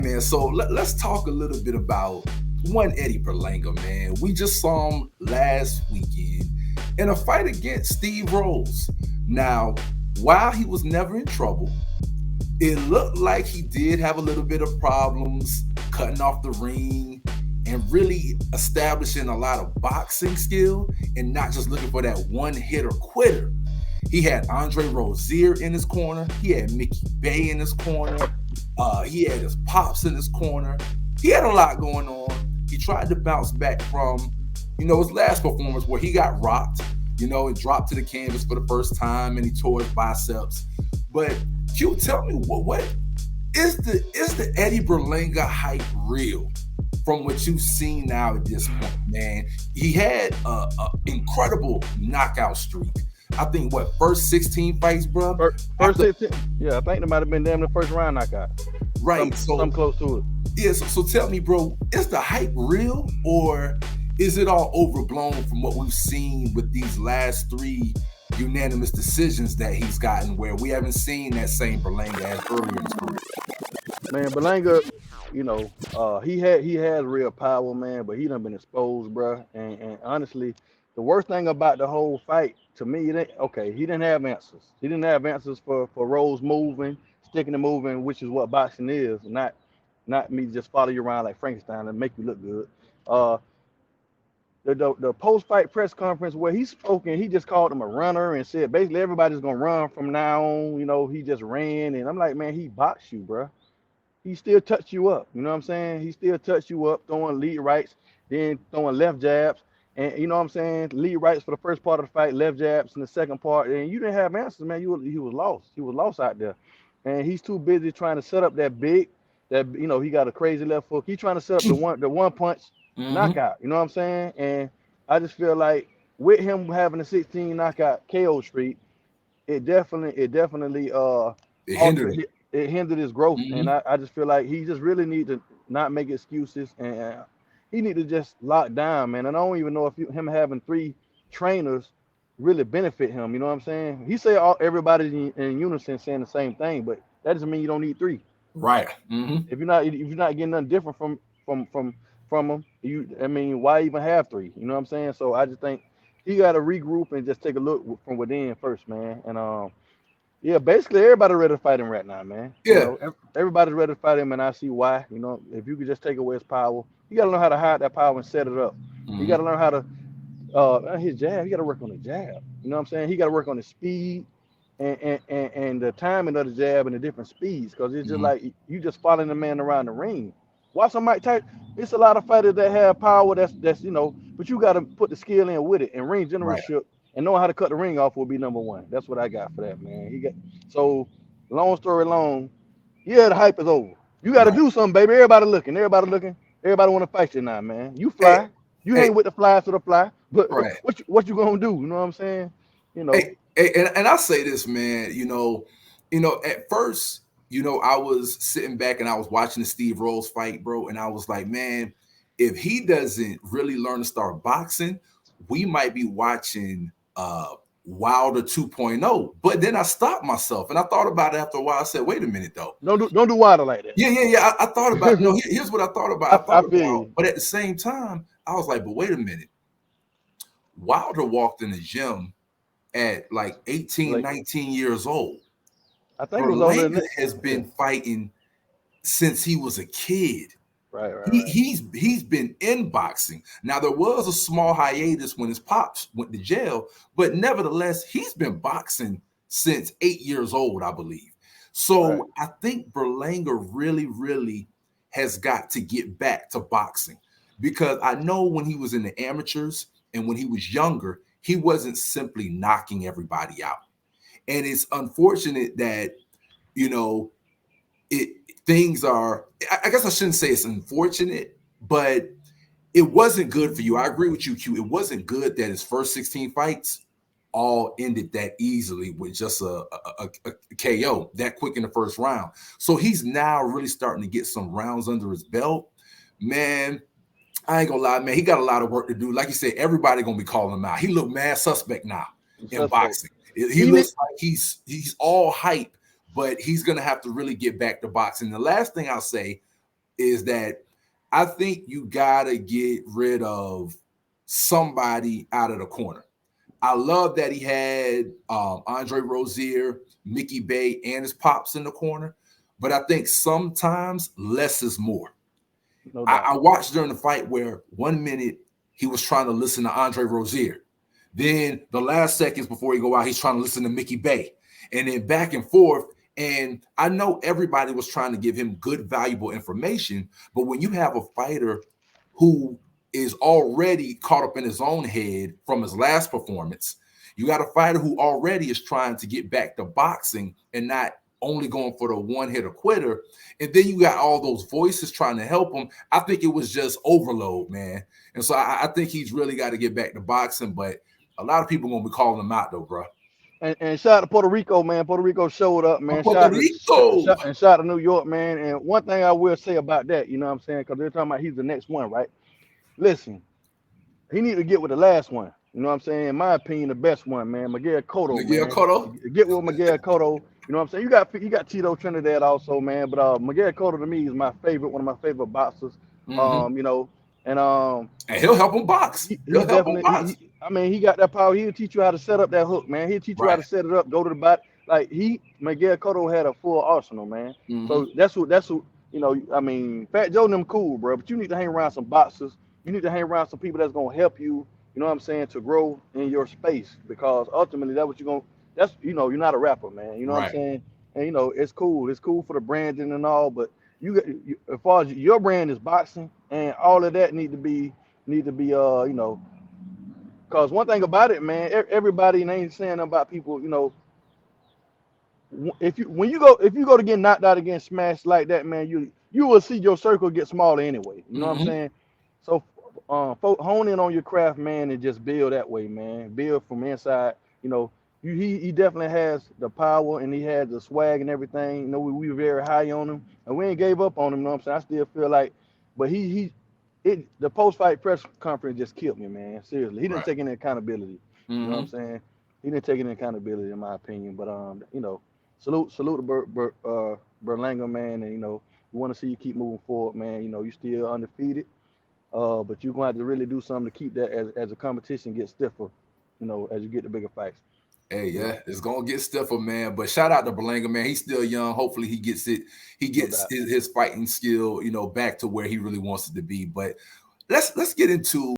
Man, so let's talk a little bit about one Eddie Berlanga, man. We just saw him last weekend in a fight against Steve Rose. Now, while he was never in trouble, it looked like he did have a little bit of problems cutting off the ring and really establishing a lot of boxing skill and not just looking for that one hitter quitter. He had Andre Rozier in his corner. He had Mickey Bay in his corner. He had his pops in his corner. He had a lot going on. He tried to bounce back from, his last performance where he got rocked, and dropped to the canvas for the first time and he tore his biceps. But Q, tell me what is the Eddie Berlanga hype real from what you've seen now at this point, man? He had a incredible knockout streak. I think first 16 fights, bro. First 16, yeah, I think it might have been damn the first round knockout. Right, some close to it. Yeah, so tell me, bro, is the hype real or is it all overblown from what we've seen with these last three unanimous decisions that he's gotten, where we haven't seen that same Berlanga as earlier in his career? Man, Berlanga, he had real power, man, but he done been exposed, bro. And honestly, the worst thing about the whole fight to me, he didn't have answers. He didn't have answers for Rose moving, sticking and moving, which is what boxing is, not me just follow you around like Frankenstein and make you look good. The post-fight press conference where he spoke and he just called him a runner and said basically everybody's gonna run from now on. He just ran, and I'm like, man, he boxed you, bro. He still touched you up. You know what I'm saying? He still touched you up, throwing lead rights, then throwing left jabs. And you know what I'm saying? Lead rights for the first part of the fight, left jabs in the second part. And you didn't have answers, man. He was lost. He was lost out there. And he's too busy trying to set up he got a crazy left hook. He's trying to set up the one punch knockout. You know what I'm saying? And I just feel like with him having a 16 knockout KO streak, it definitely it hindered his growth. And I just feel like he just really need to not make excuses, and he need to just lock down, man. And I don't even know if him having three trainers really benefit him. You know what I'm saying? He say everybody in unison saying the same thing, but that doesn't mean you don't need three. Right. If you're not getting nothing different from him, why even have three? You know what I'm saying? So I just think he got to regroup and just take a look from within first, man. And yeah, basically everybody ready to fight him right now, man. Yeah. Everybody's ready to fight him, and I see why. If you could just take away his power, you got to learn how to hide that power and set it up. You got to learn how to his jab. You got to work on the jab. You know what I'm saying? He got to work on the speed and the timing of the jab and the different speeds, because it's just like you just following the man around the ring. Watch some Mike Tyson. It's a lot of fighters that have power. That's but you got to put the skill in with it, and ring generalship and knowing how to cut the ring off will be number one. That's what I got for that, man. So long story long, yeah, the hype is over. You got to do something, baby. Everybody looking. Everybody want to fight you now, man. You fly. You hang with the flies to the fly. But what you gonna do? You know what I'm saying? And I say this, man. At first, I was sitting back and I was watching the Steve Rose fight, bro, and I was like, man, if he doesn't really learn to start boxing, we might be watching Wilder 2.0. But then I stopped myself and I thought about it after a while. I said, wait a minute, though. Don't do Wilder like that. Yeah. I thought about it. Here's what I thought about. But at the same time, I was like, but wait a minute. Wilder walked in the gym at like 18, 19 years old. I think Berlanga has been fighting since he was a kid. Right. He's been in boxing. Now there was a small hiatus when his pops went to jail, but nevertheless, he's been boxing since 8 years old, I believe. So I think Berlanga really, really has got to get back to boxing, because I know when he was in the amateurs and when he was younger, he wasn't simply knocking everybody out. And it's unfortunate that, things are, I guess I shouldn't say it's unfortunate, but it wasn't good for you. I agree with you, Q. It wasn't good that his first 16 fights all ended that easily with just a KO that quick in the first round. So he's now really starting to get some rounds under his belt. Man, I ain't gonna lie, man, he got a lot of work to do. Like you said, everybody gonna be calling him out. He look mad suspect now in boxing. He looks like he's all hype, but he's gonna have to really get back to boxing. The last thing I'll say, is that I think you gotta get rid of somebody out of the corner. I love that he had Andre Rozier, Mickey Bay, and his pops in the corner, but I think sometimes less is more. No I doubt. watched during the fight where 1 minute he was trying to listen to Andre Rozier. Then the last seconds before he go out, he's trying to listen to Mickey Bay. And then back and forth. And I know everybody was trying to give him good, valuable information. But when you have a fighter who is already caught up in his own head from his last performance, you got a fighter who already is trying to get back to boxing and not only going for the one-hitter quitter. And then you got all those voices trying to help him. I think it was just overload, man. And so I think he's really got to get back to boxing. But a lot of people going to be calling him out, though, bro. And shout out to Puerto Rico, man. Puerto Rico showed up, man. Puerto Rico. Shout out to New York, man. And one thing I will say about that, you know what I'm saying? Because they're talking about he's the next one, right? Listen, he need to get with the last one. You know what I'm saying? In my opinion, the best one, man. Miguel Cotto, Miguel man. Cotto. Get with Miguel Cotto. You know what I'm saying? You got Tito Trinidad also, man. But Miguel Cotto to me is my favorite, one of my favorite boxers. You know, and he'll help him box. He'll help him box. I mean, he got that power. He'll teach you how to set up that hook, man. He'll teach you how to set it up, go to the body. Like Miguel Cotto had a full arsenal, man. So that's what you know. I mean, Fat Joe and them cool, bro. But you need to hang around some boxers. You need to hang around some people that's gonna help you. You know what I'm saying, to grow in your space, because ultimately that's what you're gonna. That's, you know, you're not a rapper, man. You know what I'm saying? And you know, it's cool. It's cool for the branding and all, but as far as your brand is boxing, and all of that need to be you know. Because one thing about it, man, everybody, and I ain't saying about people, you know, if you go to get knocked out against smashed like that, man, you will see your circle get smaller anyway. You know what I'm saying? So hone in on your craft, man, and just build that way, man. Build from inside. You know, he definitely has the power, and he has the swag and everything. You know, we were very high on him, and we ain't gave up on him. You know what I'm saying? I still feel like, but the post-fight press conference just killed me, man. Seriously, he didn't take any accountability. You know what I'm saying? He didn't take any accountability, in my opinion. But you know, salute to Berlanga, man, and you know, we want to see you keep moving forward, man. You know, you still undefeated, but you're gonna have to really do something to keep that as the competition gets stiffer. You know, as you get the bigger fights. Hey, yeah, it's gonna get stiffer, man. But shout out to Berlanga, man. He's still young. Hopefully, he gets his fighting skill, you know, back to where he really wants it to be. But let's get into